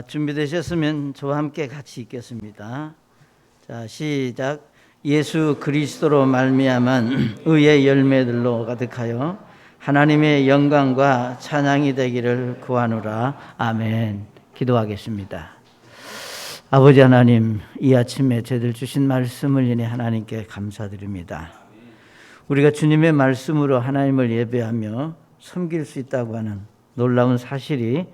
준비되셨으면 저와 함께 같이 읽겠습니다. 자, 시작. 예수 그리스도로 말미암은 의의 열매들로 가득하여 하나님의 영광과 찬양이 되기를 구하노라. 아멘. 기도하겠습니다. 아버지 하나님, 이 아침에 저희들 주신 말씀을 인해 하나님께 감사드립니다. 우리가 주님의 말씀으로 하나님을 예배하며 섬길 수 있다고 하는 놀라운 사실이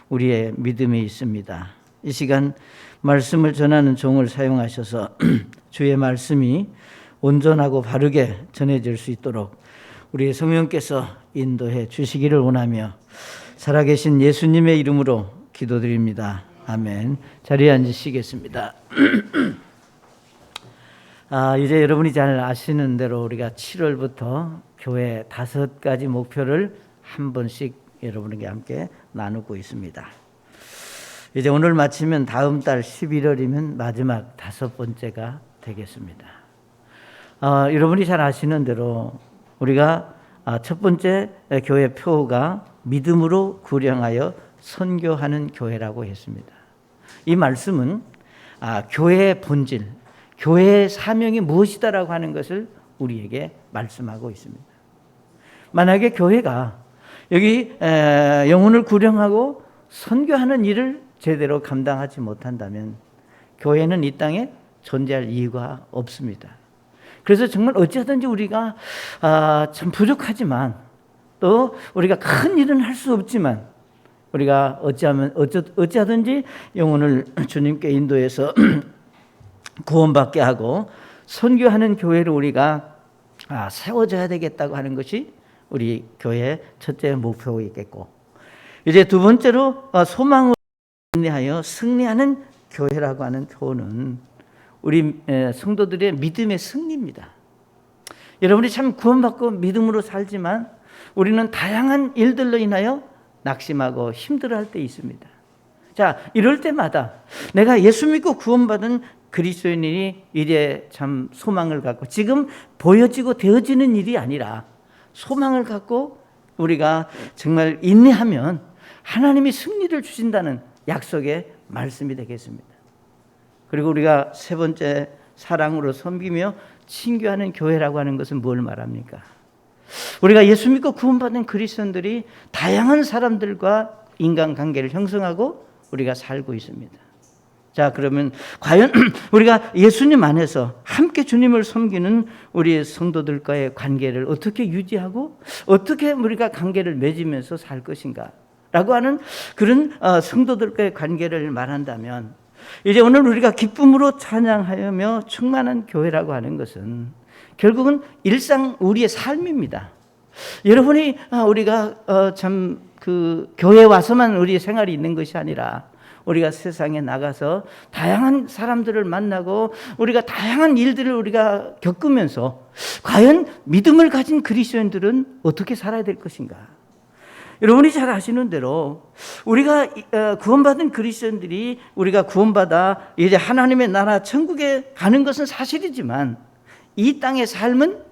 우리의 믿음에 있습니다. 이 시간 말씀을 전하는 종을 사용하셔서 주의 말씀이 온전하고 바르게 전해질 수 있도록 우리 성령께서 인도해 주시기를 원하며 살아계신 예수님의 이름으로 기도드립니다. 아멘. 자리에 앉으시겠습니다. 이제 여러분이 잘 아시는 대로 우리가 7월부터 교회 5가지 목표를 한 번씩 여러분에게 함께 나누고 있습니다. 이제 오늘 마치면 다음 달 11월이면 마지막 5번째가 되겠습니다. 여러분이 잘 아시는 대로 우리가 첫 번째 교회 표가 믿음으로 구령하여 선교하는 교회라고 했습니다. 이 말씀은 교회의 본질, 교회의 사명이 무엇이다라고 하는 것을 우리에게 말씀하고 있습니다. 만약에 교회가 여기 영혼을 구령하고 선교하는 일을 제대로 감당하지 못한다면 교회는 이 땅에 존재할 이유가 없습니다. 그래서 정말 어찌하든지 우리가 참 부족하지만 또 우리가 큰 일은 할 수 없지만 우리가 어찌하든지 영혼을 주님께 인도해서 구원받게 하고 선교하는 교회를 우리가 세워져야 되겠다고 하는 것이 우리 교회의 첫째 목표이겠고, 이제 두 번째로 소망을 인내하여 승리하는 교회라고 하는 표는 우리 성도들의 믿음의 승리입니다. 여러분이 참 구원받고 믿음으로 살지만 우리는 다양한 일들로 인하여 낙심하고 힘들어할 때 있습니다. 자, 이럴 때마다 내가 예수 믿고 구원받은 그리스도인이 이제 참 소망을 갖고 지금 보여지고 되어지는 일이 아니라 소망을 갖고 우리가 정말 인내하면 하나님이 승리를 주신다는 약속의 말씀이 되겠습니다. 그리고 우리가 세 번째 사랑으로 섬기며 친교하는 교회라고 하는 것은 뭘 말합니까? 우리가 예수 믿고 구원받은 그리스도인들이 다양한 사람들과 인간관계를 형성하고 우리가 살고 있습니다. 자, 그러면 과연 우리가 예수님 안에서 함께 주님을 섬기는 우리 성도들과의 관계를 어떻게 유지하고 어떻게 우리가 관계를 맺으면서 살 것인가 라고 하는 그런 성도들과의 관계를 말한다면, 이제 오늘 우리가 기쁨으로 찬양하며 충만한 교회라고 하는 것은 결국은 일상 우리의 삶입니다. 여러분이 우리가 참 그 교회에 와서만 우리의 생활이 있는 것이 아니라 우리가 세상에 나가서 다양한 사람들을 만나고 우리가 다양한 일들을 우리가 겪으면서 과연 믿음을 가진 그리스도인들은 어떻게 살아야 될 것인가? 여러분이 잘 아시는 대로 우리가 구원받은 그리스도인들이 우리가 구원받아 이제 하나님의 나라 천국에 가는 것은 사실이지만 이 땅의 삶은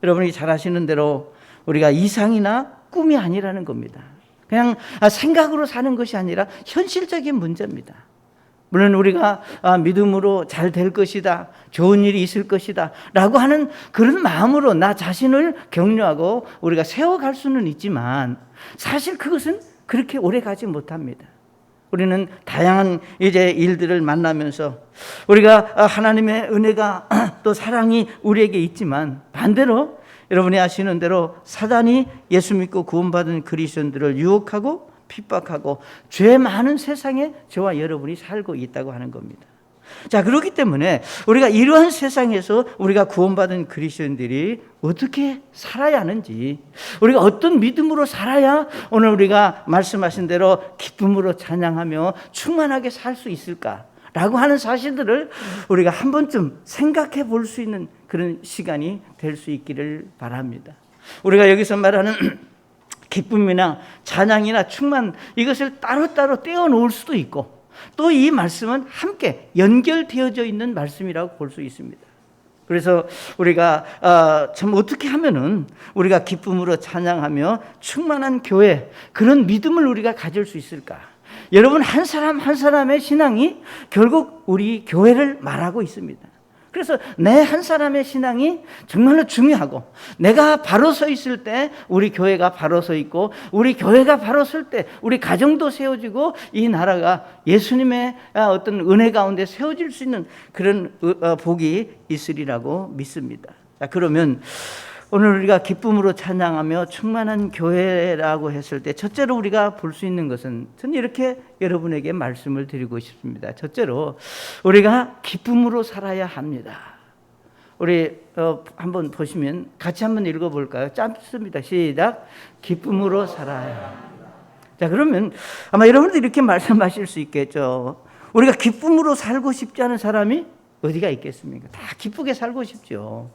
여러분이 잘 아시는 대로 우리가 이상이나 꿈이 아니라는 겁니다. 그냥 생각으로 사는 것이 아니라 현실적인 문제입니다. 물론 우리가 믿음으로 잘 될 것이다, 좋은 일이 있을 것이다 라고 하는 그런 마음으로 나 자신을 격려하고 우리가 세워갈 수는 있지만 사실 그것은 그렇게 오래 가지 못합니다. 우리는 다양한 이제 일들을 만나면서 우리가 하나님의 은혜가 또 사랑이 우리에게 있지만 반대로 여러분이 아시는 대로 사단이 예수 믿고 구원받은 그리스도인들을 유혹하고 핍박하고 죄 많은 세상에 저와 여러분이 살고 있다고 하는 겁니다. 자, 그렇기 때문에 우리가 이러한 세상에서 우리가 구원받은 그리스도인들이 어떻게 살아야 하는지, 우리가 어떤 믿음으로 살아야 오늘 우리가 말씀하신 대로 기쁨으로 찬양하며 충만하게 살 수 있을까라고 하는 사실들을 우리가 한 번쯤 생각해 볼 수 있는 그런 시간이 될 수 있기를 바랍니다. 우리가 여기서 말하는 기쁨이나 찬양이나 충만, 이것을 따로따로 떼어 놓을 수도 있고 또 이 말씀은 함께 연결되어져 있는 말씀이라고 볼 수 있습니다. 그래서 우리가 참 어떻게 하면은 우리가 기쁨으로 찬양하며 충만한 교회, 그런 믿음을 우리가 가질 수 있을까? 여러분, 한 사람 한 사람의 신앙이 결국 우리 교회를 말하고 있습니다. 그래서 내 한 사람의 신앙이 정말로 중요하고, 내가 바로 서 있을 때 우리 교회가 바로 서 있고, 우리 교회가 바로 설 때 우리 가정도 세워지고, 이 나라가 예수님의 어떤 은혜 가운데 세워질 수 있는 그런 복이 있으리라고 믿습니다. 자, 그러면 오늘 우리가 기쁨으로 찬양하며 충만한 교회라고 했을 때 첫째로 우리가 볼 수 있는 것은, 저는 이렇게 여러분에게 말씀을 드리고 싶습니다. 첫째로 우리가 기쁨으로 살아야 합니다. 우리 한번 보시면 같이 한번 읽어볼까요? 짧습니다. 시작. 기쁨으로 살아야 합니다. 자, 그러면 아마 여러분들이 이렇게 말씀하실 수 있겠죠. 우리가 기쁨으로 살고 싶지 않은 사람이 어디가 있겠습니까? 다 기쁘게 살고 싶죠.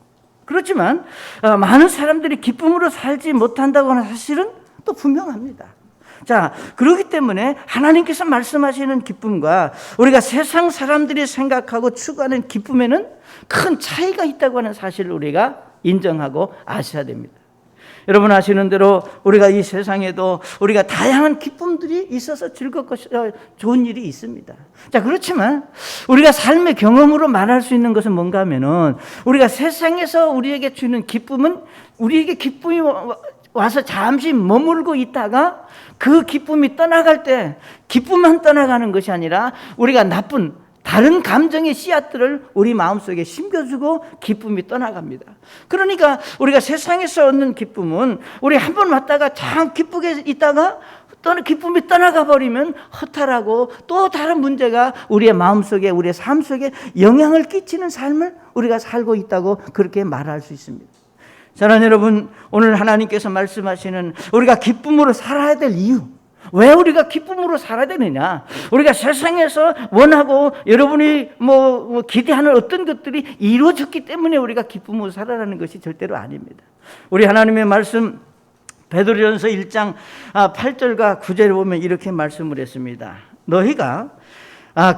그렇지만 많은 사람들이 기쁨으로 살지 못한다고 하는 사실은 또 분명합니다. 자, 그렇기 때문에 하나님께서 말씀하시는 기쁨과 우리가 세상 사람들이 생각하고 추구하는 기쁨에는 큰 차이가 있다고 하는 사실을 우리가 인정하고 아셔야 됩니다. 여러분 아시는 대로 우리가 이 세상에도 우리가 다양한 기쁨들이 있어서 즐겁고 좋은 일이 있습니다. 자, 그렇지만 우리가 삶의 경험으로 말할 수 있는 것은 뭔가 하면은, 우리가 세상에서 우리에게 주는 기쁨은 우리에게 기쁨이 와서 잠시 머물고 있다가 그 기쁨이 떠나갈 때 기쁨만 떠나가는 것이 아니라 우리가 나쁜 다른 감정의 씨앗들을 우리 마음속에 심겨주고 기쁨이 떠나갑니다. 그러니까 우리가 세상에서 얻는 기쁨은 우리 한 번 왔다가 참 기쁘게 있다가 기쁨이 떠나가 버리면 허탈하고 또 다른 문제가 우리의 마음속에, 우리의 삶 속에 영향을 끼치는 삶을 우리가 살고 있다고 그렇게 말할 수 있습니다. 사랑하는 여러분, 오늘 하나님께서 말씀하시는 우리가 기쁨으로 살아야 될 이유, 왜 우리가 기쁨으로 살아야 되느냐? 우리가 세상에서 원하고 여러분이 기대하는 어떤 것들이 이루어졌기 때문에 우리가 기쁨으로 살아가는 것이 절대로 아닙니다. 우리 하나님의 말씀 베드로전서 1장 8절과 9절에 보면 이렇게 말씀을 했습니다. 너희가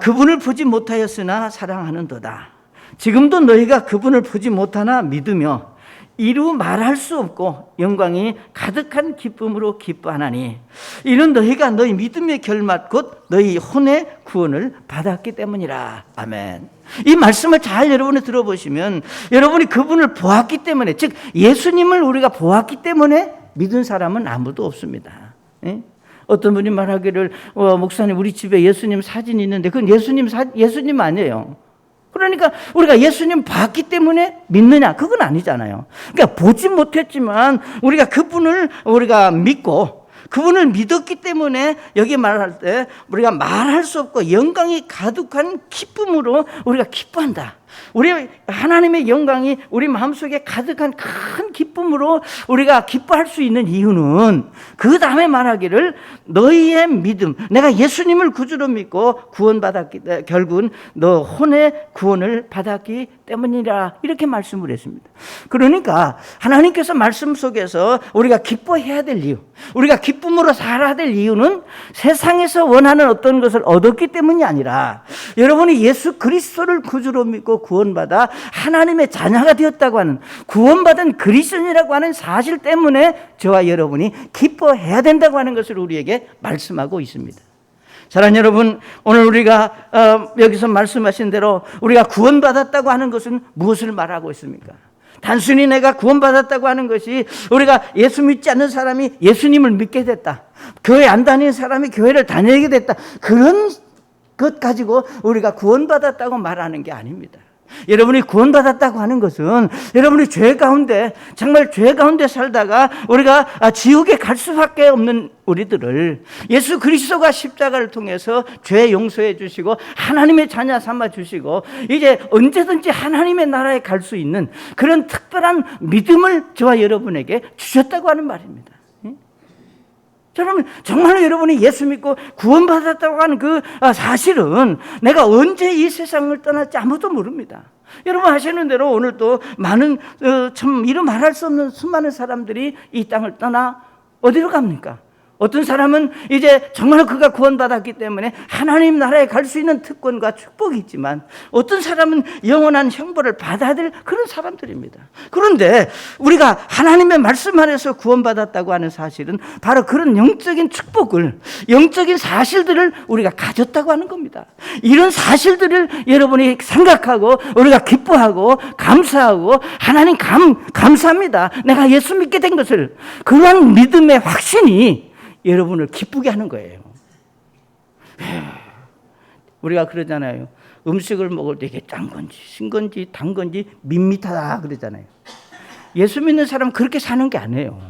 그분을 보지 못하였으나 사랑하는도다. 지금도 너희가 그분을 보지 못하나 믿으며 이루 말할 수 없고 영광이 가득한 기쁨으로 기뻐하나니 이는 너희가 너희 믿음의 결말 곧 너희 혼의 구원을 받았기 때문이라. 아멘. 이 말씀을 잘 여러분이 들어보시면, 여러분이 그분을 보았기 때문에, 즉 예수님을 우리가 보았기 때문에 믿은 사람은 아무도 없습니다. 예? 어떤 분이 말하기를 목사님 우리 집에 예수님 사진이 있는데 그건 예수님 아니에요. 그러니까 우리가 예수님 봤기 때문에 믿느냐? 그건 아니잖아요. 그러니까 보지 못했지만 우리가 그분을 우리가 믿고 그분을 믿었기 때문에 여기 말할 때 우리가 말할 수 없고 영광이 가득한 기쁨으로 우리가 기뻐한다. 우리 하나님의 영광이 우리 마음속에 가득한 큰 기쁨으로 우리가 기뻐할 수 있는 이유는, 그 다음에 말하기를 너희의 믿음, 내가 예수님을 구주로 믿고 결국은 너 혼의 구원을 받았기 때문이라, 이렇게 말씀을 했습니다. 그러니까 하나님께서 말씀 속에서 우리가 기뻐해야 될 이유, 우리가 기쁨으로 살아야 될 이유는 세상에서 원하는 어떤 것을 얻었기 때문이 아니라 여러분이 예수 그리스도를 구주로 믿고 구원받아 하나님의 자녀가 되었다고 하는, 구원받은 그리스도인이라고 하는 사실 때문에 저와 여러분이 기뻐해야 된다고 하는 것을 우리에게 말씀하고 있습니다. 사랑하는 여러분, 오늘 우리가 여기서 말씀하신 대로 우리가 구원받았다고 하는 것은 무엇을 말하고 있습니까? 단순히 내가 구원받았다고 하는 것이 우리가 예수 믿지 않는 사람이 예수님을 믿게 됐다, 교회 안 다니는 사람이 교회를 다니게 됐다, 그런 것 가지고 우리가 구원받았다고 말하는 게 아닙니다. 여러분이 구원받았다고 하는 것은 여러분이 죄 가운데, 정말 죄 가운데 살다가 우리가 지옥에 갈 수밖에 없는 우리들을 예수 그리스도가 십자가를 통해서 죄 용서해 주시고 하나님의 자녀 삼아 주시고 이제 언제든지 하나님의 나라에 갈 수 있는 그런 특별한 믿음을 저와 여러분에게 주셨다고 하는 말입니다. 여러분, 정말로 여러분이 예수 믿고 구원받았다고 하는 그 사실은 내가 언제 이 세상을 떠날지 아무도 모릅니다. 여러분 아시는 대로 오늘 또 많은 참 이루 말할 수 없는 수많은 사람들이 이 땅을 떠나 어디로 갑니까? 어떤 사람은 이제 정말 그가 구원받았기 때문에 하나님 나라에 갈 수 있는 특권과 축복이 있지만 어떤 사람은 영원한 형벌을 받아야 될 그런 사람들입니다. 그런데 우리가 하나님의 말씀 안에서 구원받았다고 하는 사실은 바로 그런 영적인 축복을, 영적인 사실들을 우리가 가졌다고 하는 겁니다. 이런 사실들을 여러분이 생각하고 우리가 기뻐하고 감사하고 하나님 감사합니다. 내가 예수 믿게 된 것을, 그런 믿음의 확신이 여러분을 기쁘게 하는 거예요. 우리가 그러잖아요. 음식을 먹을 때 이게 짠 건지 신 건지 단 건지 밋밋하다 그러잖아요. 예수 믿는 사람은 그렇게 사는 게 아니에요.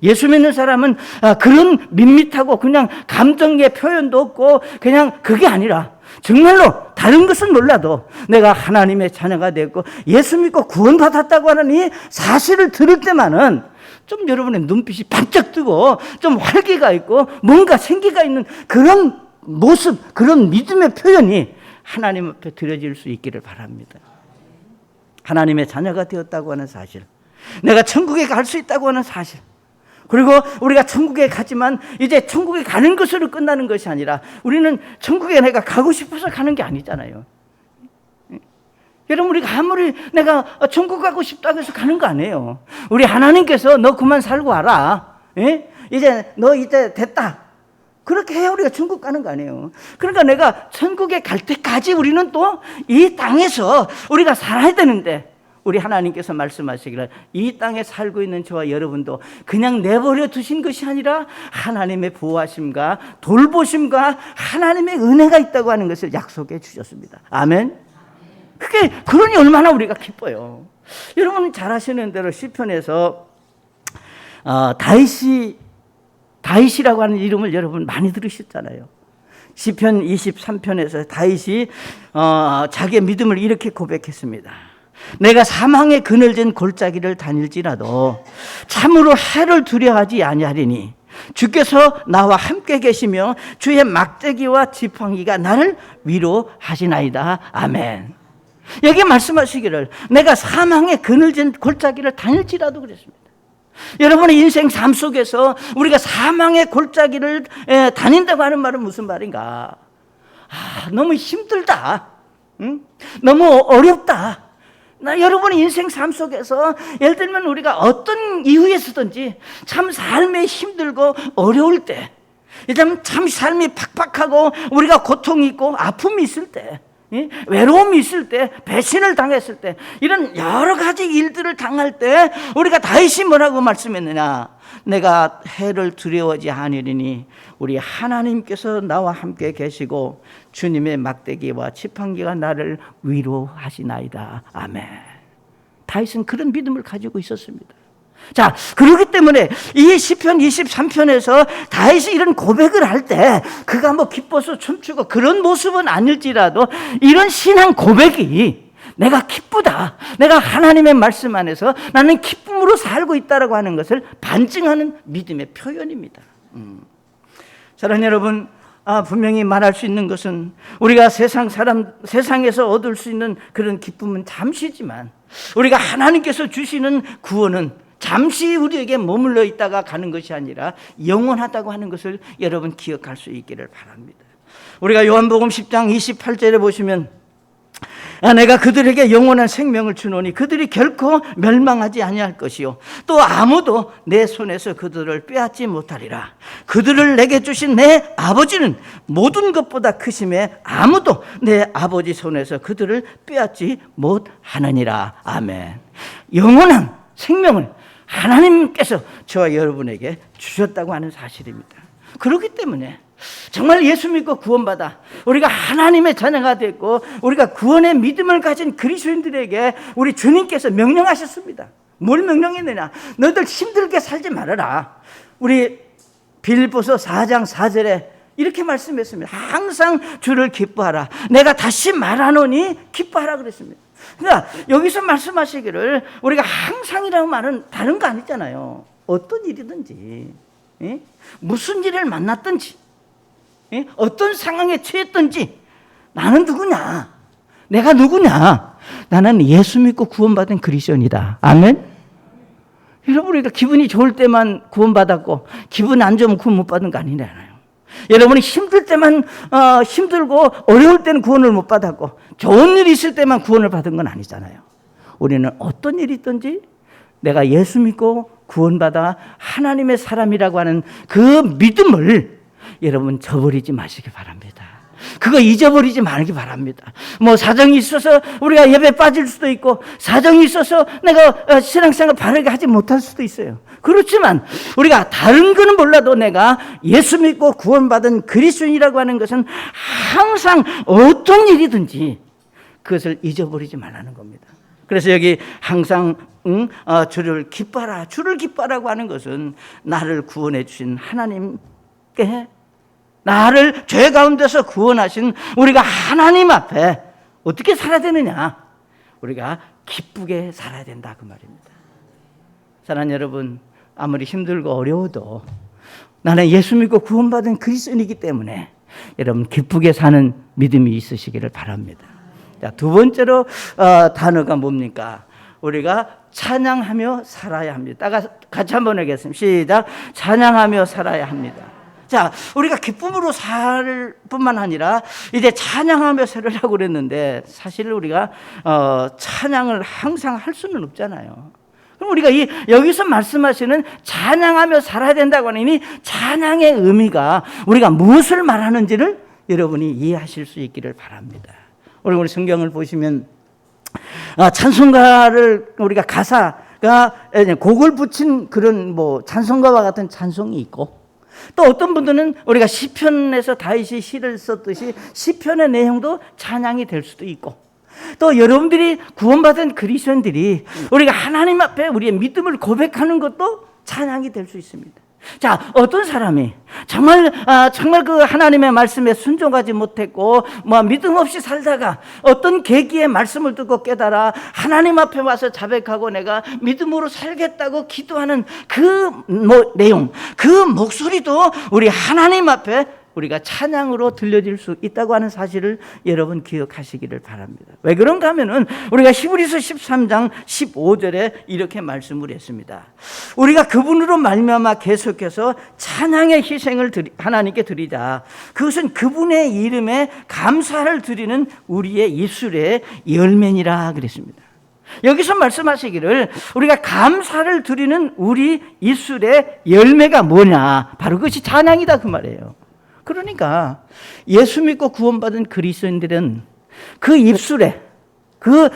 예수 믿는 사람은 그런 밋밋하고 그냥 감정의 표현도 없고 그냥 그게 아니라 정말로 다른 것은 몰라도 내가 하나님의 자녀가 됐고 예수 믿고 구원받았다고 하는 이 사실을 들을 때만은 좀 여러분의 눈빛이 반짝 뜨고 좀 활기가 있고 뭔가 생기가 있는 그런 모습, 그런 믿음의 표현이 하나님 앞에 드려질 수 있기를 바랍니다. 하나님의 자녀가 되었다고 하는 사실, 내가 천국에 갈 수 있다고 하는 사실, 그리고 우리가 천국에 가지만 이제 천국에 가는 것으로 끝나는 것이 아니라 우리는 천국에 내가 가고 싶어서 가는 게 아니잖아요. 여러분, 우리가 아무리 내가 천국 가고 싶다고 해서 가는 거 아니에요. 우리 하나님께서 너 그만 살고 와라. 이제 너 이제 됐다. 그렇게 해야 우리가 천국 가는 거 아니에요. 그러니까 내가 천국에 갈 때까지 우리는 또 이 땅에서 우리가 살아야 되는데, 우리 하나님께서 말씀하시기를 이 땅에 살고 있는 저와 여러분도 그냥 내버려 두신 것이 아니라 하나님의 보호하심과 돌보심과 하나님의 은혜가 있다고 하는 것을 약속해 주셨습니다. 아멘. 그러니 얼마나 우리가 기뻐요. 여러분 잘 아시는 대로 시편에서 다윗이라고 하는 이름을 여러분 많이 들으셨잖아요. 시편 23편에서 다윗이 자기의 믿음을 이렇게 고백했습니다. 내가 사망의 그늘진 골짜기를 다닐지라도 참으로 해를 두려워하지 아니하리니 주께서 나와 함께 계시며 주의 막대기와 지팡이가 나를 위로하시나이다. 아멘. 여기 말씀하시기를 내가 사망의 그늘진 골짜기를 다닐지라도 그랬습니다. 여러분의 인생 삶 속에서 우리가 사망의 골짜기를 다닌다고 하는 말은 무슨 말인가? 너무 힘들다. 너무 어렵다. 여러분의 인생 삶 속에서 예를 들면 우리가 어떤 이유에서든지 참 삶이 힘들고 어려울 때, 참 삶이 팍팍하고 우리가 고통이 있고 아픔이 있을 때, 외로움이 있을 때, 배신을 당했을 때, 이런 여러 가지 일들을 당할 때 우리가 다윗이 뭐라고 말씀했느냐? 내가 해를 두려워하지 아니하리니 우리 하나님께서 나와 함께 계시고 주님의 막대기와 지팡이가 나를 위로하시나이다. 아멘. 다윗은 그런 믿음을 가지고 있었습니다. 자, 그렇기 때문에 이 시편 23편에서 다윗이 이런 고백을 할 때 그가 뭐 기뻐서 춤추고 그런 모습은 아닐지라도 이런 신앙 고백이 내가 기쁘다, 내가 하나님의 말씀 안에서 나는 기쁨으로 살고 있다라고 하는 것을 반증하는 믿음의 표현입니다. 사랑하는 여러분, 분명히 말할 수 있는 것은 우리가 세상에서 얻을 수 있는 그런 기쁨은 잠시지만 우리가 하나님께서 주시는 구원은 잠시 우리에게 머물러 있다가 가는 것이 아니라 영원하다고 하는 것을 여러분 기억할 수 있기를 바랍니다. 우리가 요한복음 10장 28절에 보시면 내가 그들에게 영원한 생명을 주노니 그들이 결코 멸망하지 아니할 것이요 또 아무도 내 손에서 그들을 빼앗지 못하리라. 그들을 내게 주신 내 아버지는 모든 것보다 크심에 아무도 내 아버지 손에서 그들을 빼앗지 못하느니라. 아멘. 영원한 생명을 하나님께서 저와 여러분에게 주셨다고 하는 사실입니다. 그렇기 때문에 정말 예수 믿고 구원받아 우리가 하나님의 자녀가 됐고 우리가 구원의 믿음을 가진 그리스도인들에게 우리 주님께서 명령하셨습니다. 뭘 명령했느냐? 너희들 힘들게 살지 말아라. 우리 빌립보서 4장 4절에 이렇게 말씀했습니다. 항상 주를 기뻐하라. 내가 다시 말하노니 기뻐하라 그랬습니다. 그러니까 여기서 말씀하시기를 우리가 항상이라는 말은 다른 거 아니잖아요. 어떤 일이든지, 무슨 일을 만났든지, 어떤 상황에 처했든지 나는 누구냐? 내가 누구냐? 나는 예수 믿고 구원받은 그리스도인이다. 아멘. 여러분, 우리가 기분이 좋을 때만 구원받았고 기분 안 좋으면 구원 못 받은 거 아니잖아요. 여러분이 힘들 때만 힘들고 어려울 때는 구원을 못 받았고 좋은 일이 있을 때만 구원을 받은 건 아니잖아요. 우리는 어떤 일이 있든지 내가 예수 믿고 구원받아 하나님의 사람이라고 하는 그 믿음을 여러분 저버리지 마시기 바랍니다. 그거 잊어버리지 말기 바랍니다. 뭐 사정이 있어서 우리가 예배 빠질 수도 있고 사정이 있어서 내가 신앙생활 바르게 하지 못할 수도 있어요. 그렇지만 우리가 다른 거는 몰라도 내가 예수 믿고 구원받은 그리스도인이라고 하는 것은 항상 어떤 일이든지 그것을 잊어버리지 말라는 겁니다. 그래서 여기 항상 주를 기뻐하라. 주를 기뻐하라고 하는 것은 나를 구원해 주신 하나님께, 나를 죄 가운데서 구원하신 우리가 하나님 앞에 어떻게 살아야 되느냐? 우리가 기쁘게 살아야 된다 그 말입니다. 사랑하는 여러분, 아무리 힘들고 어려워도 나는 예수 믿고 구원받은 그리스도인이기 때문에 여러분 기쁘게 사는 믿음이 있으시기를 바랍니다. 자, 두 번째로 단어가 뭡니까? 우리가 찬양하며 살아야 합니다. 같이 한번 하겠습니다. 시작. 찬양하며 살아야 합니다. 자, 우리가 기쁨으로 살 뿐만 아니라 이제 찬양하며 살으라고 그랬는데 사실 우리가 찬양을 항상 할 수는 없잖아요. 그럼 우리가 여기서 말씀하시는 찬양하며 살아야 된다고 하는 이 찬양의 의미가 우리가 무엇을 말하는지를 여러분이 이해하실 수 있기를 바랍니다. 우리 성경을 보시면 찬송가를 우리가 가사가 곡을 붙인 그런 뭐 찬송가와 같은 찬송이 있고 또 어떤 분들은 우리가 시편에서 다윗이 시를 썼듯이 시편의 내용도 찬양이 될 수도 있고 또 여러분들이 구원받은 그리스도인들이 우리가 하나님 앞에 우리의 믿음을 고백하는 것도 찬양이 될 수 있습니다. 자, 어떤 사람이 정말 그 하나님의 말씀에 순종하지 못했고 믿음 없이 살다가 어떤 계기에 말씀을 듣고 깨달아 하나님 앞에 와서 자백하고 내가 믿음으로 살겠다고 기도하는 그 내용, 그 목소리도 우리 하나님 앞에 우리가 찬양으로 들려질 수 있다고 하는 사실을 여러분 기억하시기를 바랍니다. 왜 그런가 하면은 우리가 히브리서 13장 15절에 이렇게 말씀을 했습니다. 우리가 그분으로 말미암아 계속해서 찬양의 희생을 하나님께 드리자. 그것은 그분의 이름에 감사를 드리는 우리의 입술의 열매니라 그랬습니다. 여기서 말씀하시기를 우리가 감사를 드리는 우리 입술의 열매가 뭐냐? 바로 그것이 찬양이다 그 말이에요. 그러니까 예수 믿고 구원받은 그리스도인들은 그 입술에 그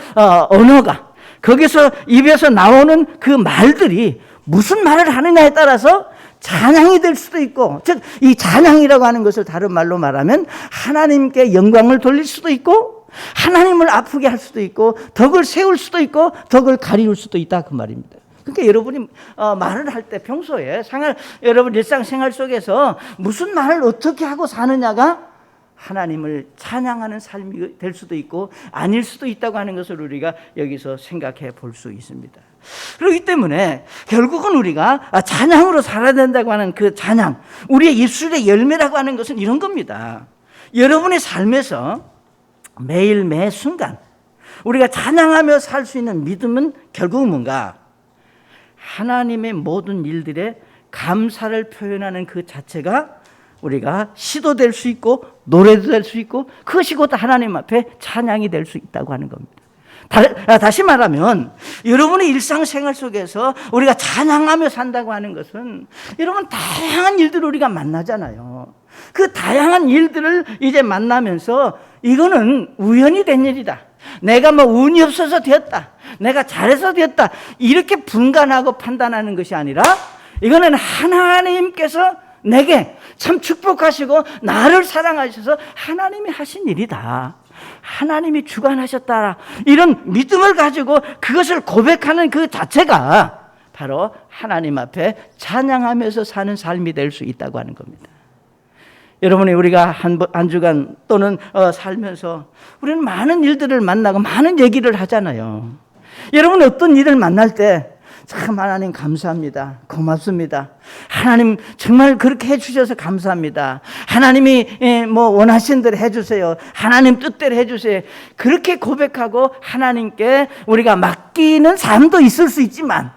언어가 거기서 입에서 나오는 그 말들이 무슨 말을 하느냐에 따라서 찬양이 될 수도 있고, 즉 이 찬양이라고 하는 것을 다른 말로 말하면 하나님께 영광을 돌릴 수도 있고 하나님을 아프게 할 수도 있고 덕을 세울 수도 있고 덕을 가리울 수도 있다 그 말입니다. 그러니까 여러분이 말을 할 때 평소에 여러분 일상생활 속에서 무슨 말을 어떻게 하고 사느냐가 하나님을 찬양하는 삶이 될 수도 있고 아닐 수도 있다고 하는 것을 우리가 여기서 생각해 볼 수 있습니다. 그렇기 때문에 결국은 우리가 찬양으로 살아야 된다고 하는 그 찬양, 우리의 입술의 열매라고 하는 것은 이런 겁니다. 여러분의 삶에서 매일 매 순간 우리가 찬양하며 살 수 있는 믿음은 결국은 뭔가? 하나님의 모든 일들에 감사를 표현하는 그 자체가 우리가 시도 될 수 있고 노래도 될 수 있고 그것이 곧 하나님 앞에 찬양이 될 수 있다고 하는 겁니다. 다시 말하면 여러분의 일상생활 속에서 우리가 찬양하며 산다고 하는 것은 여러분 다양한 일들을 우리가 만나잖아요. 그 다양한 일들을 이제 만나면서 이거는 우연히 된 일이다. 내가 운이 없어서 되었다. 내가 잘해서 되었다. 이렇게 분간하고 판단하는 것이 아니라 이거는 하나님께서 내게 참 축복하시고 나를 사랑하셔서 하나님이 하신 일이다. 하나님이 주관하셨다. 이런 믿음을 가지고 그것을 고백하는 그 자체가 바로 하나님 앞에 찬양하면서 사는 삶이 될 수 있다고 하는 겁니다. 여러분이 우리가 한 주간 또는 살면서 우리는 많은 일들을 만나고 많은 얘기를 하잖아요. 여러분 어떤 일을 만날 때 참 하나님 감사합니다. 고맙습니다. 하나님 정말 그렇게 해주셔서 감사합니다. 하나님이 원하신 대로 해주세요. 하나님 뜻대로 해주세요. 그렇게 고백하고 하나님께 우리가 맡기는 삶도 있을 수 있지만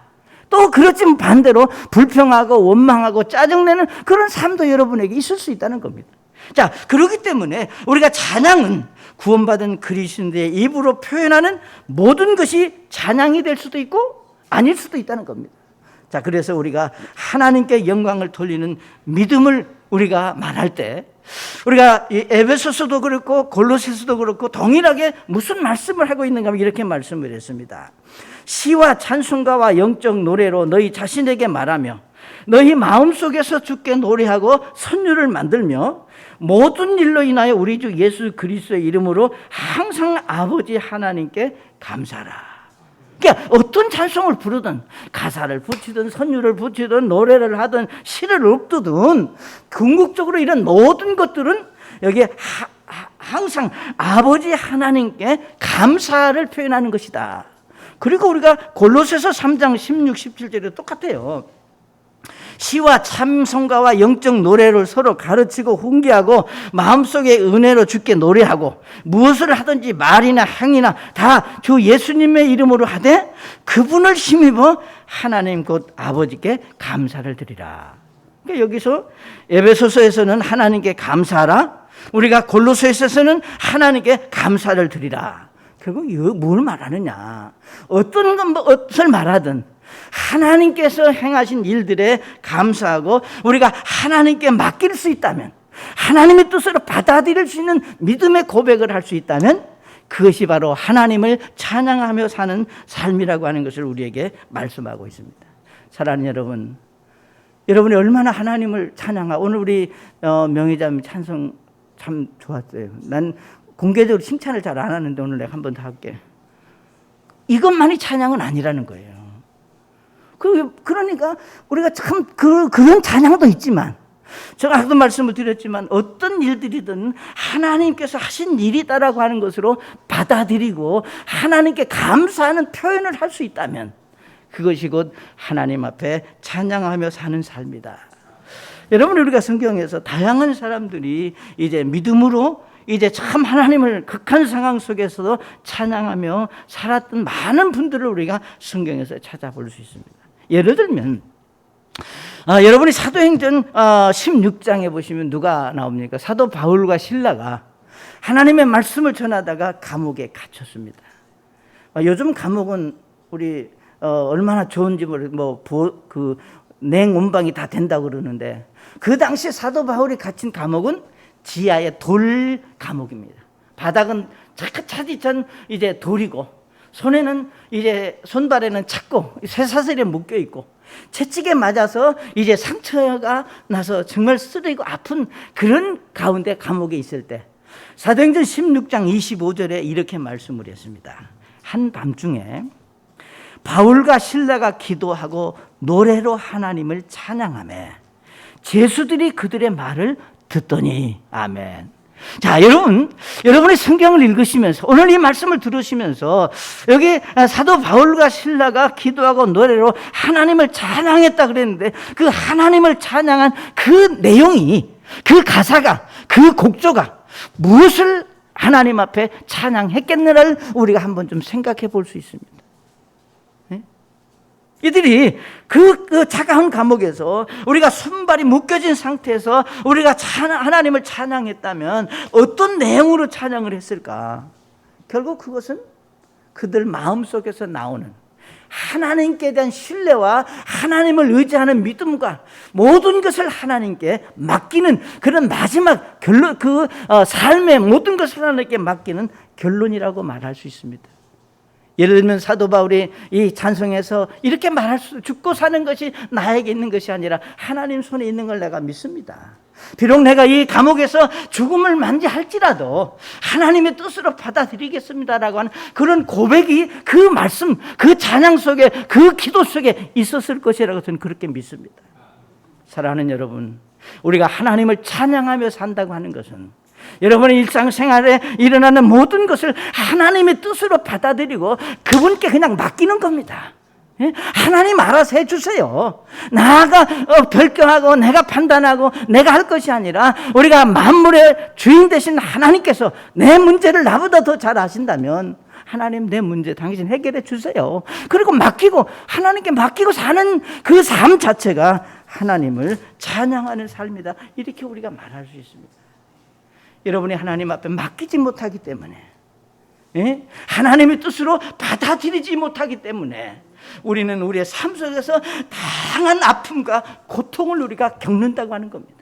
또 그렇지만 반대로 불평하고 원망하고 짜증내는 그런 삶도 여러분에게 있을 수 있다는 겁니다. 자, 그렇기 때문에 우리가 찬양은 구원받은 그리스도인의 입으로 표현하는 모든 것이 찬양이 될 수도 있고 아닐 수도 있다는 겁니다. 자, 그래서 우리가 하나님께 영광을 돌리는 믿음을 우리가 말할 때 우리가 에베소서도 그렇고 골로새서도 그렇고 동일하게 무슨 말씀을 하고 있는가 하면 이렇게 말씀을 했습니다. 시와 찬송가와 영적 노래로 너희 자신에게 말하며 너희 마음속에서 주께 노래하고 선율을 만들며 모든 일로 인하여 우리 주 예수 그리스도의 이름으로 항상 아버지 하나님께 감사하라. 그러니까 어떤 찬송을 부르든 가사를 붙이든 선율을 붙이든 노래를 하든 시를 읊든 궁극적으로 이런 모든 것들은 여기에 항상 아버지 하나님께 감사를 표현하는 것이다. 그리고 우리가 골로새서 3장 16, 17절에 똑같아요. 시와 찬송가와 영적 노래를 서로 가르치고 훈계하고 마음속에 은혜로 주께 노래하고 무엇을 하든지 말이나 행위나 다 주 예수님의 이름으로 하되 그분을 힘입어 하나님 곧 아버지께 감사를 드리라. 그러니까 여기서 에베소서에서는 하나님께 감사하라, 우리가 골로새서에서는 하나님께 감사를 드리라. 결국 뭘 말하느냐, 어떤 것을 말하든 하나님께서 행하신 일들에 감사하고 우리가 하나님께 맡길 수 있다면, 하나님의 뜻으로 받아들일 수 있는 믿음의 고백을 할 수 있다면 그것이 바로 하나님을 찬양하며 사는 삶이라고 하는 것을 우리에게 말씀하고 있습니다. 사랑하는 여러분, 여러분이 얼마나 하나님을 찬양하고, 오늘 우리 명희자매 찬송 참 좋았어요. 난 공개적으로 칭찬을 잘 안 하는데 오늘 내가 한 번 더 할게. 이것만이 찬양은 아니라는 거예요. 그러니까 우리가 참 그런 찬양도 있지만, 제가 아까도 말씀을 드렸지만 어떤 일들이든 하나님께서 하신 일이다라고 하는 것으로 받아들이고 하나님께 감사하는 표현을 할 수 있다면 그것이 곧 하나님 앞에 찬양하며 사는 삶이다. 여러분, 우리가 성경에서 다양한 사람들이 이제 믿음으로 이제 참 하나님을 극한 상황 속에서도 찬양하며 살았던 많은 분들을 우리가 성경에서 찾아볼 수 있습니다. 예를 들면 여러분이 사도행전 16장에 보시면 누가 나옵니까? 사도 바울과 실라가 하나님의 말씀을 전하다가 감옥에 갇혔습니다. 요즘 감옥은 우리 얼마나 좋은지 그 냉온방이 다 된다고 그러는데, 그 당시 사도 바울이 갇힌 감옥은 지하의 돌 감옥입니다. 바닥은 차디찬 이제 돌이고, 손에는 이제 손발에는 찼고 쇠사슬에 묶여 있고, 채찍에 맞아서 이제 상처가 나서 정말 쓰리고 아픈 그런 가운데 감옥에 있을 때 사도행전 16장 25절에 이렇게 말씀을 했습니다. 한밤중에 바울과 실라가 기도하고 노래로 하나님을 찬양하며 제수들이 그들의 말을 듣더니. 아멘. 자, 여러분이 성경을 읽으시면서 오늘 이 말씀을 들으시면서 여기 사도 바울과 실라가 기도하고 노래로 하나님을 찬양했다 그랬는데, 그 하나님을 찬양한 그 내용이, 그 가사가, 그 곡조가 무엇을 하나님 앞에 찬양했겠느냐를 우리가 한번 좀 생각해 볼 수 있습니다. 이들이 그 차가운 감옥에서 우리가 손발이 묶여진 상태에서 우리가 하나님을 찬양했다면 어떤 내용으로 찬양을 했을까? 결국 그것은 그들 마음속에서 나오는 하나님께 대한 신뢰와 하나님을 의지하는 믿음과 모든 것을 하나님께 맡기는 그런 마지막 결론, 삶의 모든 것을 하나님께 맡기는 결론이라고 말할 수 있습니다. 예를 들면 사도 바울이 이 찬송에서 이렇게 말할 수, 죽고 사는 것이 나에게 있는 것이 아니라 하나님 손에 있는 걸 내가 믿습니다. 비록 내가 이 감옥에서 죽음을 만지할지라도 하나님의 뜻으로 받아들이겠습니다라고 하는 그런 고백이, 그 말씀, 그 찬양 속에, 그 기도 속에 있었을 것이라고 저는 그렇게 믿습니다. 사랑하는 여러분, 우리가 하나님을 찬양하며 산다고 하는 것은 여러분의 일상생활에 일어나는 모든 것을 하나님의 뜻으로 받아들이고 그분께 그냥 맡기는 겁니다. 하나님 알아서 해주세요. 나가 결정하고 내가 판단하고 내가 할 것이 아니라 우리가 만물의 주인 되신 하나님께서 내 문제를 나보다 더 잘 아신다면 하나님 내 문제 당신 해결해 주세요. 그리고 맡기고 하나님께 맡기고 사는 그 삶 자체가 하나님을 찬양하는 삶이다. 이렇게 우리가 말할 수 있습니다. 여러분이 하나님 앞에 맡기지 못하기 때문에, 하나님의 뜻으로 받아들이지 못하기 때문에 우리는 우리의 삶 속에서 다양한 아픔과 고통을 우리가 겪는다고 하는 겁니다.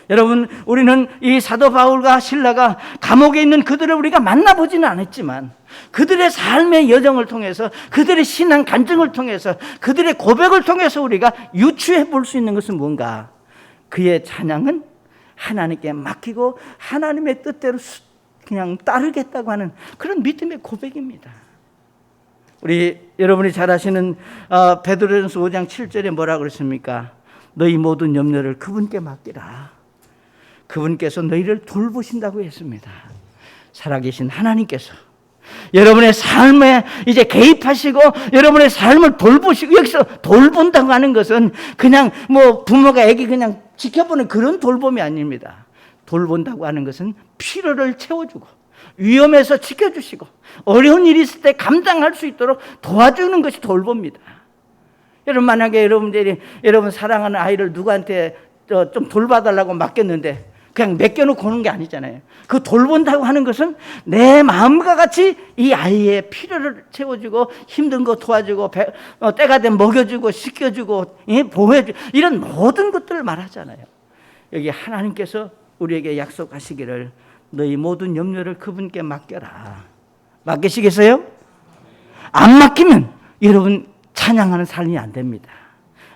여러분, 우리는 이 사도 바울과 실라가 감옥에 있는 그들을 우리가 만나보지는 않았지만 그들의 삶의 여정을 통해서, 그들의 신앙 간증을 통해서, 그들의 고백을 통해서 우리가 유추해 볼 수 있는 것은 뭔가? 그의 찬양은 하나님께 맡기고 하나님의 뜻대로 그냥 따르겠다고 하는 그런 믿음의 고백입니다. 여러분이 잘 아시는 베드로전서 5장 7절에 뭐라고 그랬습니까? 너희 모든 염려를 그분께 맡기라. 그분께서 너희를 돌보신다고 했습니다. 살아계신 하나님께서 여러분의 삶에 이제 개입하시고 여러분의 삶을 돌보시고, 여기서 돌본다고 하는 것은 그냥 뭐 부모가 애기 그냥 지켜보는 그런 돌봄이 아닙니다. 돌본다고 하는 것은 필요를 채워주고 위험에서 지켜주시고 어려운 일이 있을 때 감당할 수 있도록 도와주는 것이 돌봅니다. 여러분, 만약에 여러분 사랑하는 아이를 누구한테 좀 돌봐달라고 맡겼는데 그냥 맡겨놓고 오는 게 아니잖아요. 그 돌본다고 하는 것은 내 마음과 같이 이 아이의 필요를 채워주고 힘든 거 도와주고 때가 되면 먹여주고 씻겨주고 보호해주고 이런 모든 것들을 말하잖아요. 여기 하나님께서 우리에게 약속하시기를 너희 모든 염려를 그분께 맡겨라. 맡기시겠어요? 안 맡기면 여러분 찬양하는 삶이 안 됩니다.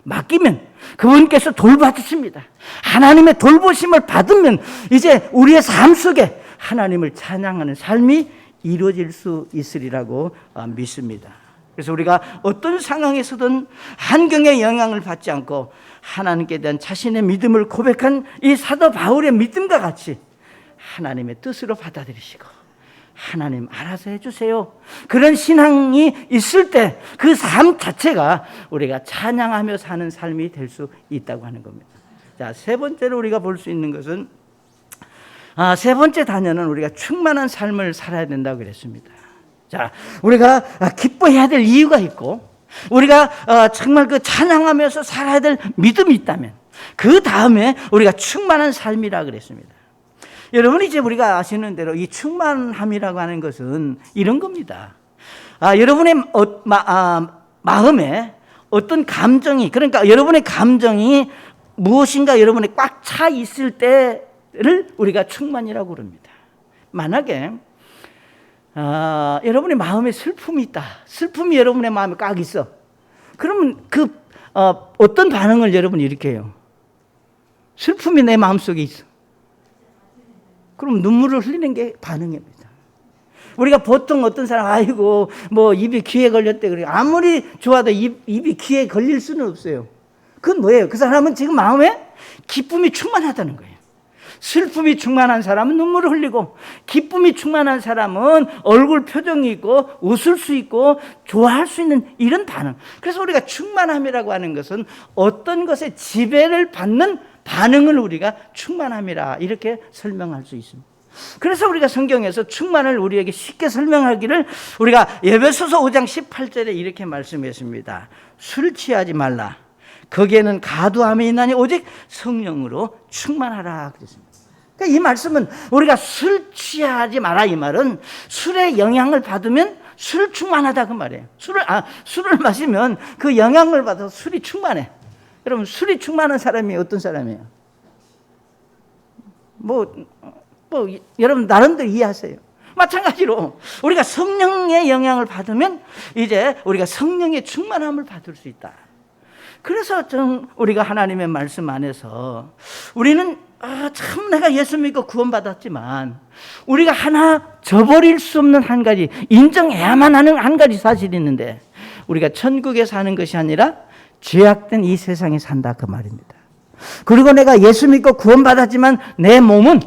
맡기면 그분께서 돌봐주십니다. 하나님의 돌보심을 받으면 이제 우리의 삶 속에 하나님을 찬양하는 삶이 이루어질 수 있으리라고 믿습니다. 그래서 우리가 어떤 상황에서든 환경의 영향을 받지 않고 하나님께 대한 자신의 믿음을 고백한 이 사도 바울의 믿음과 같이 하나님의 뜻으로 받아들이시고 하나님 알아서 해주세요. 그런 신앙이 있을 때 그 삶 자체가 우리가 찬양하며 사는 삶이 될 수 있다고 하는 겁니다. 자, 세 번째로 우리가 볼 수 있는 것은 세 번째 단어는 우리가 충만한 삶을 살아야 된다고 그랬습니다. 자, 우리가 기뻐해야 될 이유가 있고 우리가 정말 그 찬양하면서 살아야 될 믿음이 있다면 그 다음에 우리가 충만한 삶이라 그랬습니다. 여러분, 이제 우리가 아시는 대로 이 충만함이라고 하는 것은 이런 겁니다. 여러분의 마음에 어떤 감정이, 그러니까 여러분의 감정이 무엇인가 여러분에 꽉 차 있을 때를 우리가 충만이라고 그럽니다. 만약에 여러분의 마음에 슬픔이 있다. 슬픔이 여러분의 마음에 꽉 있어. 그러면 어떤 반응을 여러분이 일으켜요? 슬픔이 내 마음속에 있어. 그럼 눈물을 흘리는 게 반응입니다. 우리가 보통 어떤 사람, 아이고, 뭐 입이 귀에 걸렸대. 그래. 아무리 좋아도 입이 귀에 걸릴 수는 없어요. 그건 뭐예요? 그 사람은 지금 마음에 기쁨이 충만하다는 거예요. 슬픔이 충만한 사람은 눈물을 흘리고, 기쁨이 충만한 사람은 얼굴 표정이 있고, 웃을 수 있고, 좋아할 수 있는 이런 반응. 그래서 우리가 충만함이라고 하는 것은 어떤 것에 지배를 받는 반응을 우리가 충만함이라 이렇게 설명할 수 있습니다. 그래서 우리가 성경에서 충만을 우리에게 쉽게 설명하기를 우리가 에베소서 5장 18절에 이렇게 말씀했습니다. 술 취하지 말라. 거기에는 가두함이 있나니 오직 성령으로 충만하라 그랬습니다. 그러니까 이 말씀은 우리가 술 취하지 마라 이 말은 술의 영향을 받으면 술 충만하다 그 말이에요. 술을 마시면 그 영향을 받아서 술이 충만해. 여러분, 술이 충만한 사람이 어떤 사람이에요? 여러분 나름대로 이해하세요. 마찬가지로 우리가 성령의 영향을 받으면 이제 우리가 성령의 충만함을 받을 수 있다. 그래서 우리가 하나님의 말씀 안에서 우리는 참 내가 예수 믿고 구원받았지만 우리가 하나 저버릴 수 없는 한 가지, 인정해야만 하는 한 가지 사실이 있는데 우리가 천국에 사는 것이 아니라 죄악된 이 세상에 산다 그 말입니다. 그리고 내가 예수 믿고 구원받았지만 내 몸은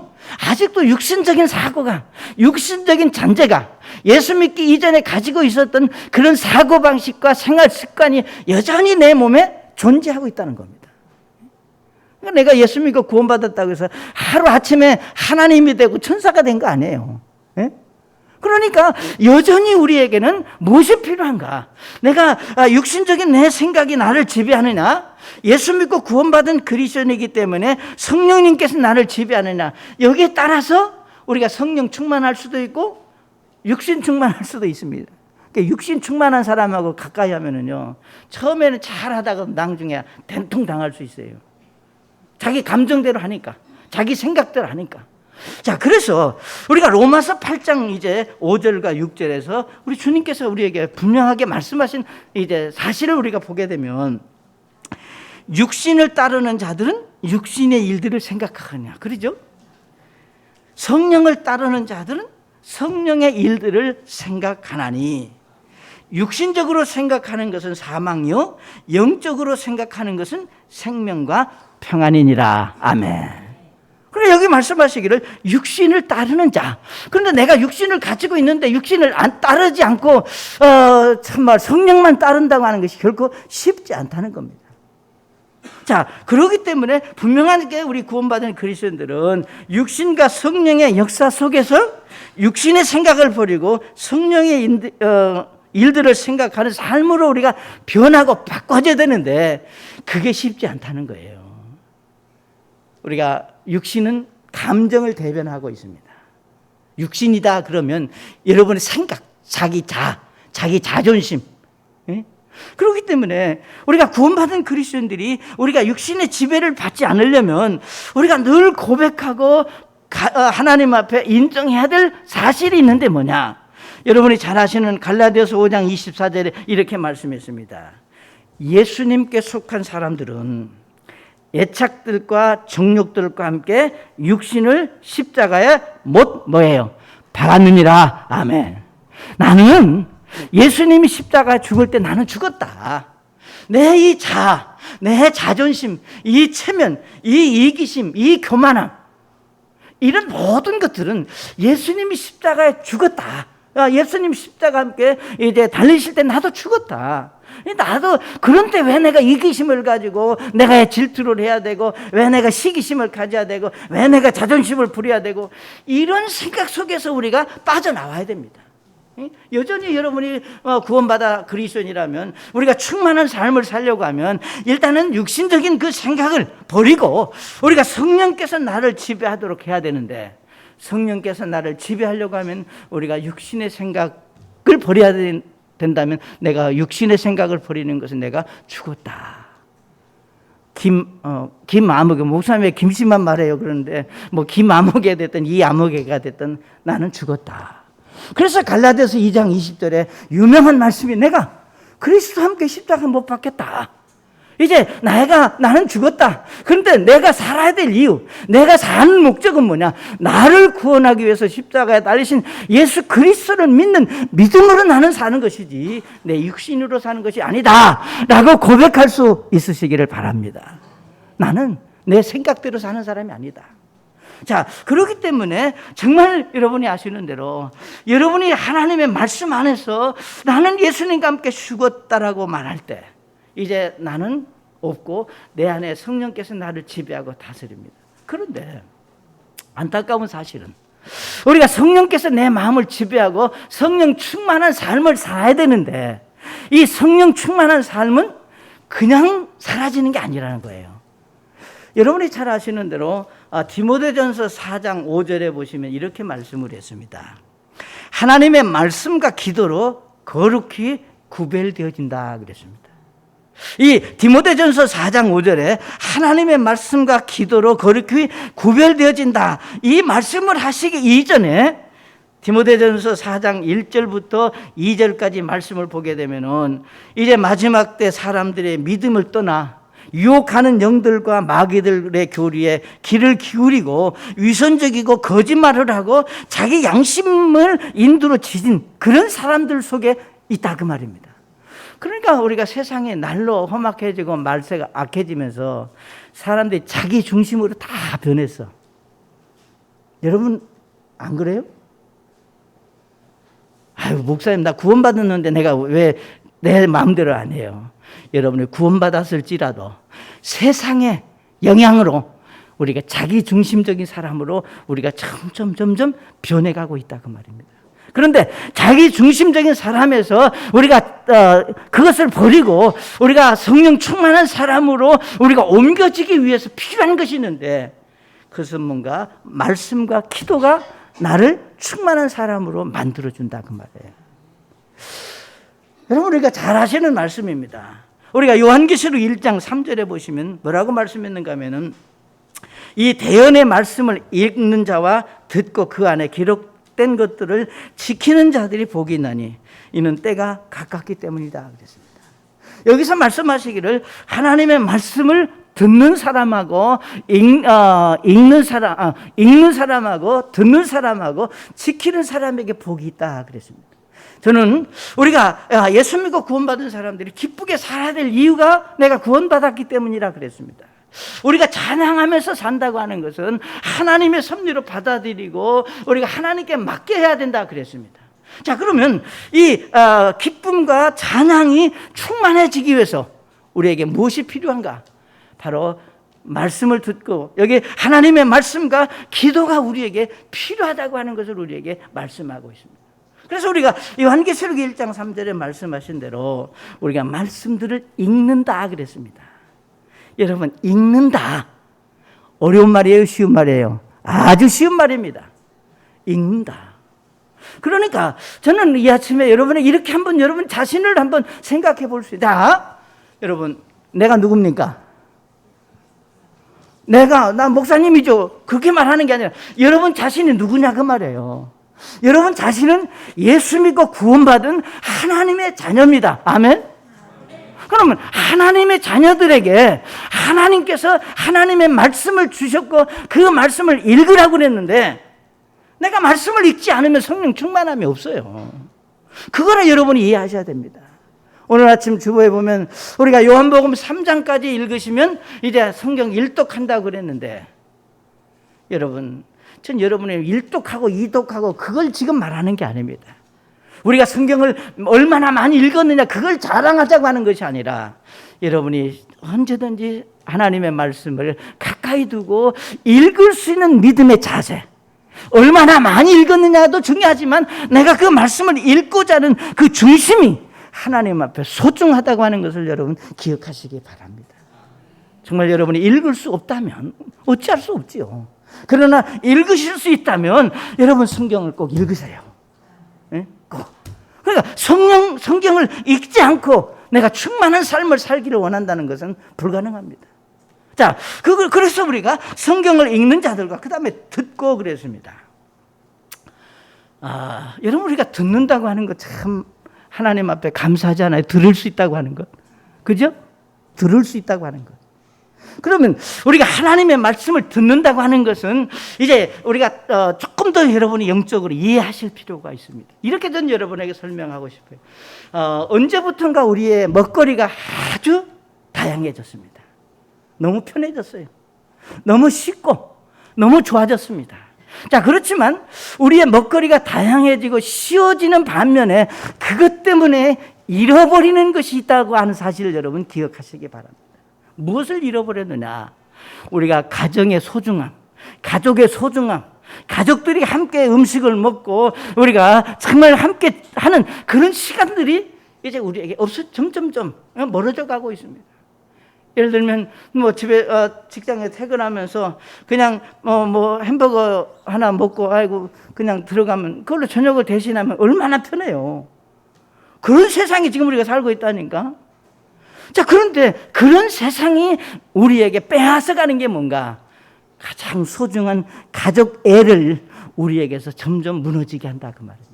아직도 육신적인 사고가, 육신적인 잔재가 예수 믿기 이전에 가지고 있었던 그런 사고방식과 생활 습관이 여전히 내 몸에 존재하고 있다는 겁니다. 그러니까 내가 예수 믿고 구원받았다고 해서 하루아침에 하나님이 되고 천사가 된 거 아니에요. 그러니 그러니까 여전히 우리에게는 무엇이 필요한가? 내가 육신적인 내 생각이 나를 지배하느냐? 예수 믿고 구원받은 그리스도인이기 때문에 성령님께서 나를 지배하느냐? 여기에 따라서 우리가 성령 충만할 수도 있고 육신 충만할 수도 있습니다. 그러니까 육신 충만한 사람하고 가까이 하면은요, 처음에는 잘하다가 나중에 된통 당할 수 있어요. 자기 감정대로 하니까, 자기 생각대로 하니까. 자, 그래서 우리가 로마서 8장 이제 5절과 6절에서 우리 주님께서 우리에게 분명하게 말씀하신 이제 사실을 우리가 보게 되면, 육신을 따르는 자들은 육신의 일들을 생각하느냐, 그러죠? 성령을 따르는 자들은 성령의 일들을 생각하나니, 육신적으로 생각하는 것은 사망이요 영적으로 생각하는 것은 생명과 평안이니라. 아멘. 그래, 여기 말씀하시기를 육신을 따르는 자. 그런데 내가 육신을 가지고 있는데 육신을 따르지 않고 참말 성령만 따른다고 하는 것이 결코 쉽지 않다는 겁니다. 자, 그렇기 때문에 분명하게 우리 구원받은 그리스도인들은 육신과 성령의 역사 속에서 육신의 생각을 버리고 성령의 일들을 생각하는 삶으로 우리가 변하고 바꿔져야 되는데 그게 쉽지 않다는 거예요. 우리가 육신은 감정을 대변하고 있습니다. 육신이다 그러면 여러분의 생각, 자기 자존심. 그렇기 때문에 우리가 구원받은 그리스도인들이 우리가 육신의 지배를 받지 않으려면 우리가 늘 고백하고 하나님 앞에 인정해야 될 사실이 있는데 뭐냐? 여러분이 잘 아시는 갈라디아서 5장 24절에 이렇게 말씀했습니다. 예수님께 속한 사람들은 애착들과 정욕들과 함께 육신을 십자가에 뭐예요? 박았느니라. 아멘. 나는 예수님이 십자가에 죽을 때 나는 죽었다. 내 자존심, 이 체면, 이 이기심, 이 교만함, 이런 모든 것들은 예수님이 십자가에 죽었다. 예수님 십자가 함께 이제 달리실 때 나도 죽었다. 나도 그런데 왜 내가 이기심을 가지고 내가 질투를 해야 되고 왜 내가 시기심을 가져야 되고 왜 내가 자존심을 부려야 되고 이런 생각 속에서 우리가 빠져나와야 됩니다. 여전히 여러분이 구원받아 그리스도인이라면 우리가 충만한 삶을 살려고 하면 일단은 육신적인 그 생각을 버리고 우리가 성령께서 나를 지배하도록 해야 되는데 성령께서 나를 지배하려고 하면 우리가 육신의 생각을 버려야 된다면 내가 육신의 생각을 버리는 것은 내가 죽었다. 김아무개, 목사님의 김씨만 말해요. 그런데 뭐 김아무개 됐든 이아무개가 됐든 나는 죽었다. 그래서 갈라디아서 2장 20절에 유명한 말씀이 내가 그리스도와 함께 십자가 못 박겠다. 이제 나는 죽었다. 그런데 내가 살아야 될 이유, 내가 사는 목적은 뭐냐? 나를 구원하기 위해서 십자가에 달리신 예수 그리스도를 믿는 믿음으로 나는 사는 것이지 내 육신으로 사는 것이 아니다 라고 고백할 수 있으시기를 바랍니다. 나는 내 생각대로 사는 사람이 아니다. 자, 그렇기 때문에 정말 여러분이 아시는 대로 여러분이 하나님의 말씀 안에서 나는 예수님과 함께 죽었다라고 말할 때 이제 나는 없고 내 안에 성령께서 나를 지배하고 다스립니다. 그런데 안타까운 사실은 우리가 성령께서 내 마음을 지배하고 성령 충만한 삶을 살아야 되는데 이 성령 충만한 삶은 그냥 사라지는 게 아니라는 거예요. 여러분이 잘 아시는 대로 디모데전서 4장 5절에 보시면 이렇게 말씀을 했습니다. 하나님의 말씀과 기도로 거룩히 구별되어진다 그랬습니다. 이 디모데전서 4장 5절에 하나님의 말씀과 기도로 거룩히 구별되어진다. 이 말씀을 하시기 이전에 디모데전서 4장 1절부터 2절까지 말씀을 보게 되면은 이제 마지막 때 사람들의 믿음을 떠나 유혹하는 영들과 마귀들의 교리에 귀를 기울이고 위선적이고 거짓말을 하고 자기 양심을 인두로 지진 그런 사람들 속에 있다 그 말입니다. 그러니까 우리가 세상이 날로 험악해지고 말세가 악해지면서 사람들이 자기 중심으로 다 변했어. 여러분 안 그래요? 아유, 목사님 나 구원받았는데 내가 왜 내 마음대로 안 해요? 여러분이 구원받았을지라도 세상의 영향으로 우리가 자기 중심적인 사람으로 우리가 점점 변해가고 있다 그 말입니다. 그런데 자기 중심적인 사람에서 우리가 그것을 버리고 우리가 성령 충만한 사람으로 우리가 옮겨지기 위해서 필요한 것이 있는데, 그것은 뭔가 말씀과 기도가 나를 충만한 사람으로 만들어준다 그 말이에요. 여러분, 우리가 잘 아시는 말씀입니다. 우리가 요한계시록 1장 3절에 보시면 뭐라고 말씀했는가 하면은, 이 대언의 말씀을 읽는 자와 듣고 그 안에 기록된 것들을 지키는 자들이 복이 있나니 이는 때가 가깝기 때문이다 그랬습니다. 여기서 말씀하시기를 하나님의 말씀을 듣는 사람하고 읽는 사람하고 듣는 사람하고 지키는 사람에게 복이 있다 그랬습니다. 저는 우리가 예수 믿고 구원받은 사람들이 기쁘게 살아야 될 이유가 내가 구원받았기 때문이라 그랬습니다. 우리가 찬양하면서 산다고 하는 것은 하나님의 섭리로 받아들이고 우리가 하나님께 맡겨야 된다 그랬습니다. 자, 그러면 이 기쁨과 찬양이 충만해지기 위해서 우리에게 무엇이 필요한가? 바로 말씀을 듣고, 여기 하나님의 말씀과 기도가 우리에게 필요하다고 하는 것을 우리에게 말씀하고 있습니다. 그래서 우리가 요한계시록 1장 3절에 말씀하신 대로 우리가 말씀들을 읽는다 그랬습니다. 여러분, 읽는다. 어려운 말이에요? 쉬운 말이에요? 아주 쉬운 말입니다. 읽는다. 그러니까 저는 이 아침에 여러분이 이렇게 한번 여러분 자신을 한번 생각해 볼 수 있다. 여러분, 내가 누굽니까? 나 목사님이죠. 그렇게 말하는 게 아니라 여러분 자신이 누구냐 그 말이에요. 여러분 자신은 예수 믿고 구원받은 하나님의 자녀입니다. 아멘? 그러면 하나님의 자녀들에게 하나님께서 하나님의 말씀을 주셨고 그 말씀을 읽으라고 그랬는데, 내가 말씀을 읽지 않으면 성령 충만함이 없어요. 그거를 여러분이 이해하셔야 됩니다. 오늘 아침 주보에 보면 우리가 요한복음 3장까지 읽으시면 이제 성경 일독한다고 그랬는데, 여러분, 전 여러분의 일독하고 이독하고 그걸 지금 말하는 게 아닙니다. 우리가 성경을 얼마나 많이 읽었느냐 그걸 자랑하자고 하는 것이 아니라, 여러분이 언제든지 하나님의 말씀을 가까이 두고 읽을 수 있는 믿음의 자세, 얼마나 많이 읽었느냐도 중요하지만 내가 그 말씀을 읽고자 하는 그 중심이 하나님 앞에 소중하다고 하는 것을 여러분 기억하시기 바랍니다. 정말 여러분이 읽을 수 없다면 어찌할 수 없지요. 그러나 읽으실 수 있다면 여러분 성경을 꼭 읽으세요. 꼭. 그러니까 성경을 읽지 않고 내가 충만한 삶을 살기를 원한다는 것은 불가능합니다. 자, 그래서 우리가 성경을 읽는 자들과 그 다음에 듣고 그랬습니다. 여러분, 우리가 듣는다고 하는 것 참 하나님 앞에 감사하잖아요. 들을 수 있다고 하는 것. 그죠? 들을 수 있다고 하는 것. 그러면 우리가 하나님의 말씀을 듣는다고 하는 것은 이제 우리가 조금 더 여러분이 영적으로 이해하실 필요가 있습니다. 이렇게 전 여러분에게 설명하고 싶어요. 언제부턴가 우리의 먹거리가 아주 다양해졌습니다. 너무 편해졌어요. 너무 쉽고 너무 좋아졌습니다. 자, 그렇지만 우리의 먹거리가 다양해지고 쉬워지는 반면에 그것 때문에 잃어버리는 것이 있다고 하는 사실을 여러분 기억하시기 바랍니다. 무엇을 잃어버렸느냐? 우리가 가정의 소중함, 가족의 소중함, 가족들이 함께 음식을 먹고 우리가 정말 함께 하는 그런 시간들이 이제 우리에게 점점점 멀어져 가고 있습니다. 예를 들면 집에 직장에 퇴근하면서 그냥 햄버거 하나 먹고 그냥 들어가면 그걸로 저녁을 대신하면 얼마나 편해요. 그런 세상에 지금 우리가 살고 있다니까. 자, 그런데 그런 세상이 우리에게 빼앗아가는 게 뭔가? 가장 소중한 가족 애를 우리에게서 점점 무너지게 한다 그 말입니다.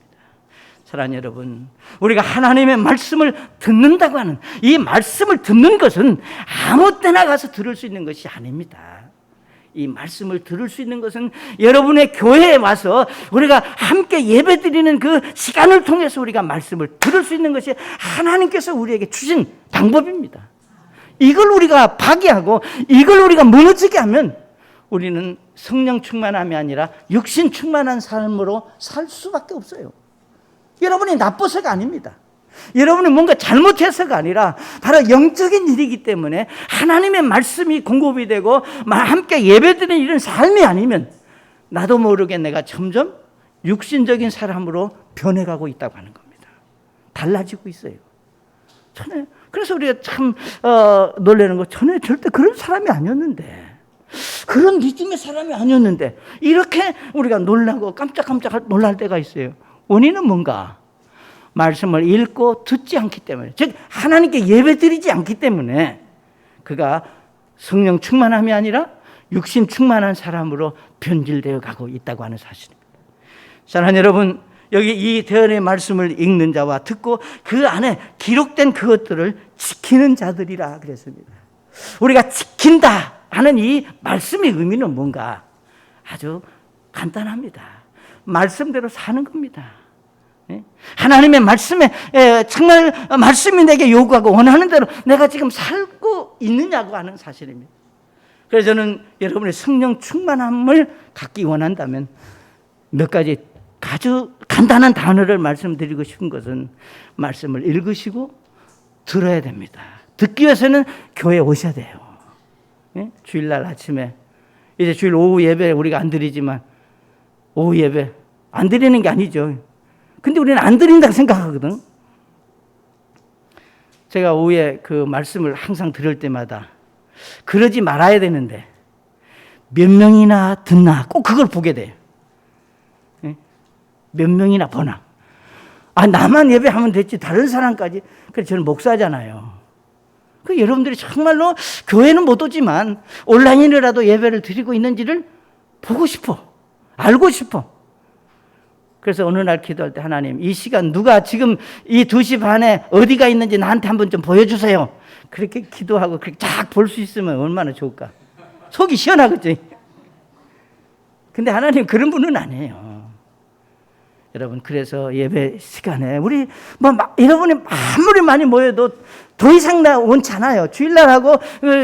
사랑하는 여러분, 우리가 하나님의 말씀을 듣는다고 하는 이 말씀을 듣는 것은 아무 때나 가서 들을 수 있는 것이 아닙니다. 이 말씀을 들을 수 있는 것은 여러분의 교회에 와서 우리가 함께 예배드리는 그 시간을 통해서 우리가 말씀을 들을 수 있는 것이 하나님께서 우리에게 주신 방법입니다. 이걸 우리가 파기하고 이걸 우리가 무너지게 하면 우리는 성령 충만함이 아니라 육신 충만한 삶으로 살 수밖에 없어요. 여러분이 나빠서가 아닙니다. 여러분이 뭔가 잘못해서가 아니라 바로 영적인 일이기 때문에 하나님의 말씀이 공급이 되고 함께 예배드리는 이런 삶이 아니면 나도 모르게 내가 점점 육신적인 사람으로 변해가고 있다고 하는 겁니다. 달라지고 있어요. 전에 그래서 우리가 참 놀라는 거, 전에 절대 그런 사람이 아니었는데, 그런 리듬의 사람이 아니었는데 이렇게 우리가 놀라고 깜짝깜짝 놀랄 때가 있어요. 원인은 뭔가? 말씀을 읽고 듣지 않기 때문에, 즉 하나님께 예배드리지 않기 때문에 그가 성령 충만함이 아니라 육신 충만한 사람으로 변질되어 가고 있다고 하는 사실입니다. 사랑하는 여러분, 여기 이 대언의 말씀을 읽는 자와 듣고 그 안에 기록된 그것들을 지키는 자들이라 그랬습니다. 우리가 지킨다 하는 이 말씀의 의미는 뭔가? 아주 간단합니다. 말씀대로 사는 겁니다. 하나님의 말씀에 정말 말씀이 내게 요구하고 원하는 대로 내가 지금 살고 있느냐고 하는 사실입니다. 그래서 저는 여러분의 성령 충만함을 갖기 원한다면 몇 가지 아주 간단한 단어를 말씀드리고 싶은 것은, 말씀을 읽으시고 들어야 됩니다. 듣기 위해서는 교회에 오셔야 돼요. 주일날 아침에, 이제 주일 오후 예배 우리가 안 드리지만, 오후 예배 안 드리는 게 아니죠. 근데 우리는 안 드린다고 생각하거든. 제가 오후에 그 말씀을 항상 들을 때마다 그러지 말아야 되는데 몇 명이나 듣나 꼭 그걸 보게 돼요. 몇 명이나 보나. 나만 예배하면 됐지 다른 사람까지. 그래서 저는 목사잖아요. 그 여러분들이 정말로 교회는 못 오지만 온라인으로라도 예배를 드리고 있는지를 보고 싶어. 알고 싶어. 그래서 어느 날 기도할 때, 하나님, 이 시간 누가 지금 이 2시 반에 어디가 있는지 나한테 한번 좀 보여주세요. 그렇게 기도하고 그렇게 쫙 볼 수 있으면 얼마나 좋을까. 속이 시원하겠지. 근데 하나님 그런 분은 아니에요. 여러분, 그래서 예배 시간에 우리 여러분이 아무리 많이 모여도 더 이상 나 원치 않아요. 주일날하고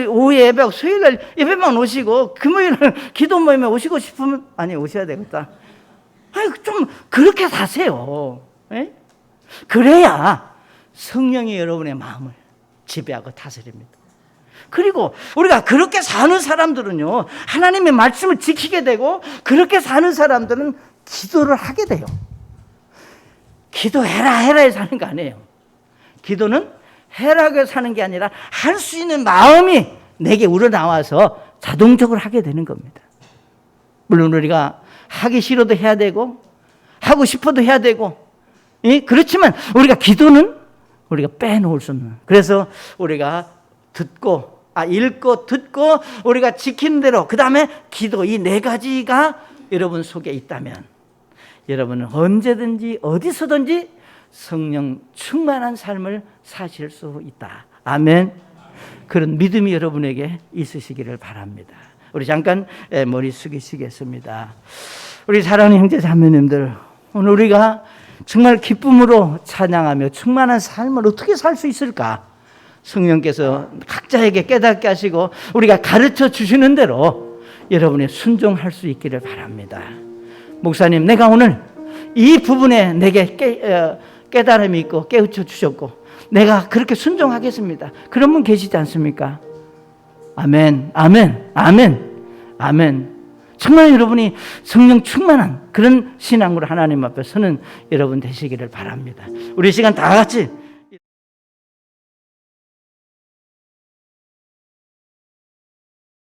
오후에 예배하고 수요일날 예배만 오시고 금요일날 기도 모임에 오시고 싶으면 오셔야 되겠다. 좀 그렇게 사세요. 에? 그래야 성령이 여러분의 마음을 지배하고 다스립니다. 그리고 우리가 그렇게 사는 사람들은요, 하나님의 말씀을 지키게 되고, 그렇게 사는 사람들은 기도를 하게 돼요. 기도해라 사는 거 아니에요. 기도는 해라고 사는 게 아니라 할 수 있는 마음이 내게 우러나와서 자동적으로 하게 되는 겁니다. 물론 우리가 하기 싫어도 해야 되고 하고 싶어도 해야 되고, 그렇지만 우리가 기도는 우리가 빼놓을 수 없는, 그래서 우리가 읽고 듣고 우리가 지키는 대로, 그 다음에 기도, 이 4가지가 여러분 속에 있다면 여러분은 언제든지 어디서든지 성령 충만한 삶을 사실 수 있다. 아멘. 그런 믿음이 여러분에게 있으시기를 바랍니다. 우리 잠깐 머리 숙이시겠습니다. 우리 사랑하는 형제 자매님들, 오늘 우리가 정말 기쁨으로 찬양하며 충만한 삶을 어떻게 살 수 있을까? 성령께서 각자에게 깨닫게 하시고 우리가 가르쳐 주시는 대로 여러분이 순종할 수 있기를 바랍니다. 목사님, 내가 오늘 이 부분에 내게 깨달음이 있고 깨우쳐 주셨고 내가 그렇게 순종하겠습니다. 그런 분 계시지 않습니까? 아멘, 아멘, 아멘, 아멘. 정말 여러분이 성령 충만한 그런 신앙으로 하나님 앞에 서는 여러분 되시기를 바랍니다. 우리 시간 다 같이